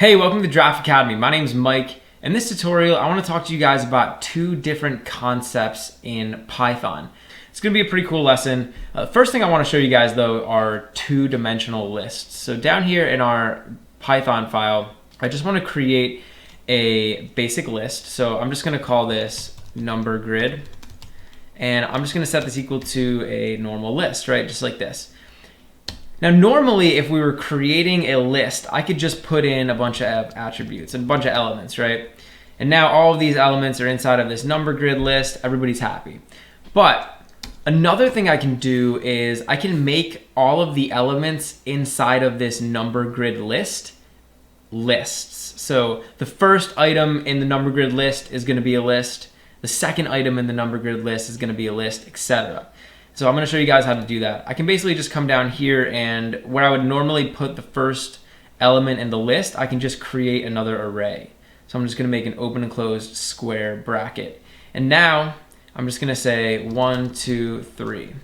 Hey, welcome to Draft Academy. My name is Mike. In this tutorial, I want to talk to you guys about two different concepts in Python. It's going to be a pretty cool lesson. First thing I want to show you guys though are two-dimensional lists. So down here in our Python file, I just want to create a basic list. So I'm just going to call this number grid. And I'm just going to set this equal to a normal list, right? Just like this. Now, normally, if we were creating a list, I could just put in a bunch of attributes and a bunch of elements, right? And now all of these elements are inside of this number grid list. Everybody's happy. But another thing I can do is I can make all of the elements inside of this number grid list lists. So the first item in the number grid list is going to be a list. The second item in the number grid list is going to be a list, etc. So I'm going to show you guys how to do that. I can basically just come down here, and where I would normally put the first element in the list, I can just create another array. So I'm just going to make an open and closed square bracket. And now I'm just going to say 1, 2, 3.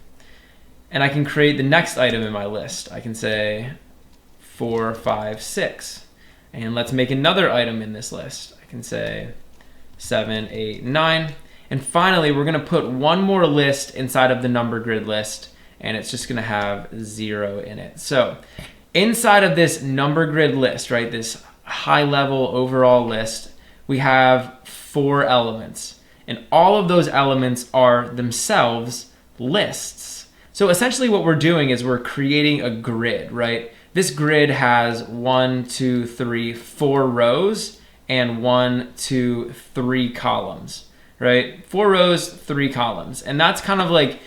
And I can create the next item in my list. I can say 4, 5, 6. And let's make another item in this list. I can say 7, 8, 9. And finally, we're going to put one more list inside of the number grid list, and it's just going to have 0 in it. So inside of this number grid list, right, this high level overall list, we have 4 elements, and all of those elements are themselves lists. So essentially what we're doing is we're creating a grid, right? This grid has 1, 2, 3, 4 rows and 1, 2, 3 columns. Right? 4 rows, 3 columns. And that's kind of like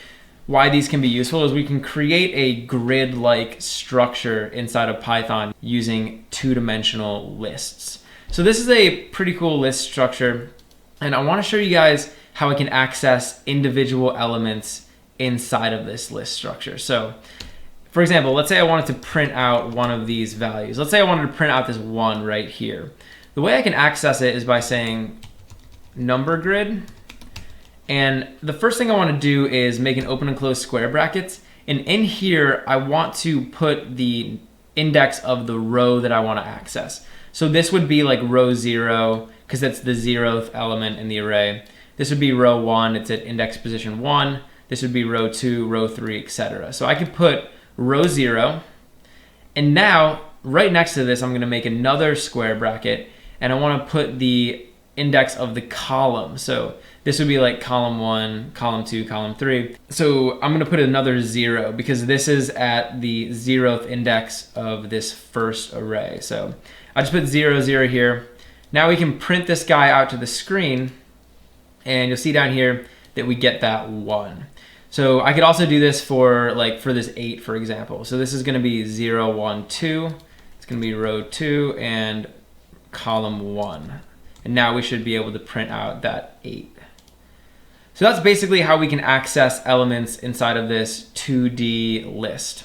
why these can be useful, is we can create a grid-like structure inside of Python using two-dimensional lists. So this is a pretty cool list structure, and I want to show you guys how I can access individual elements inside of this list structure. So for example, let's say I wanted to print out one of these values. Let's say I wanted to print out this 1 right here. The way I can access it is by saying number grid, and the first thing I want to do is make an open and closed square brackets, and in here I want to put the index of the row that I want to access. So this would be like row 0 because that's the 0th element in the array. This would be row 1, it's at index position 1. This would be row 2, row 3, etc. So I could put row 0, and now right next to this I'm going to make another square bracket, and I want to put the index of the column. So this would be like column 1, column 2, column 3. So I'm going to put another 0 because this is at the 0th index of this first array. So I just put 0, 0 here. Now we can print this guy out to the screen, and you'll see down here that we get that 1. So I could also do this for this 8, for example. So this is going to be 0, 1, 2. It's going to be row 2 and column 1. And now we should be able to print out that 8. So that's basically how we can access elements inside of this 2D list.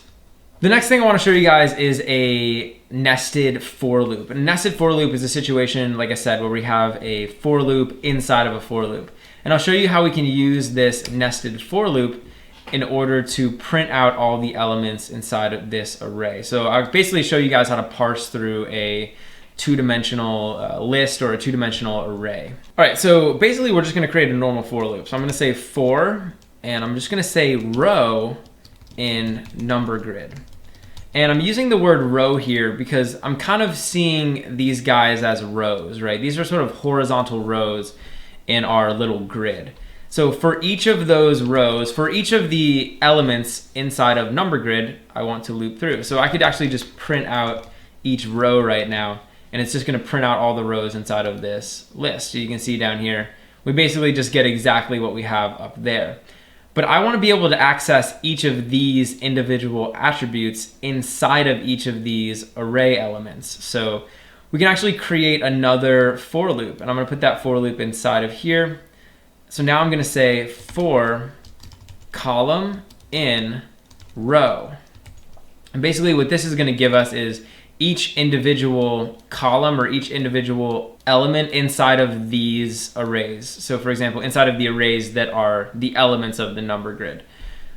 The next thing I want to show you guys is a nested for loop. A nested for loop is a situation, like I said, where we have a for loop inside of a for loop. And I'll show you how we can use this nested for loop in order to print out all the elements inside of this array. So I'll basically show you guys how to parse through a two-dimensional list or a two-dimensional array. All right, so basically we're just going to create a normal for loop. So I'm going to say for, and I'm just going to say row in number grid. And I'm using the word row here because I'm kind of seeing these guys as rows, right? These are sort of horizontal rows in our little grid. So for each of those rows, for each of the elements inside of number grid, I want to loop through. So I could actually just print out each row right now, and it's just going to print out all the rows inside of this list. So you can see down here, we basically just get exactly what we have up there. But I want to be able to access each of these individual attributes inside of each of these array elements. So we can actually create another for loop, and I'm going to put that for loop inside of here. So now I'm going to say for column in row. And basically what this is going to give us is each individual column or each individual element inside of these arrays. So for example, inside of the arrays that are the elements of the number grid.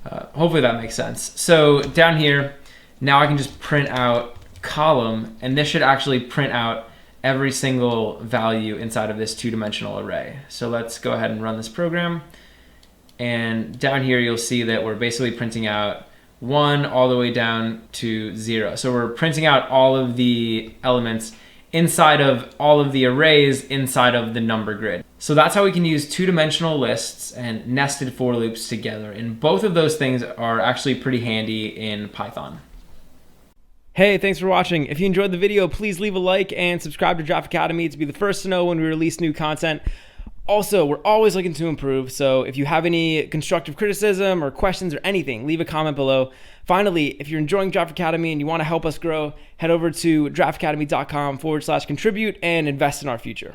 Hopefully that makes sense. So down here, now I can just print out column, and this should actually print out every single value inside of this two-dimensional array. So let's go ahead and run this program. And down here, you'll see that we're basically printing out 1 all the way down to 0. So we're printing out all of the elements inside of all of the arrays inside of the number grid. So that's how we can use two-dimensional lists and nested for loops together. And both of those things are actually pretty handy in Python. Hey, thanks for watching. If you enjoyed the video, please leave a like and subscribe to Draft Academy to be the first to know when we release new content. Also, we're always looking to improve, so if you have any constructive criticism or questions or anything, leave a comment below. Finally, if you're enjoying Draft Academy and you want to help us grow, head over to draftacademy.com/contribute and invest in our future.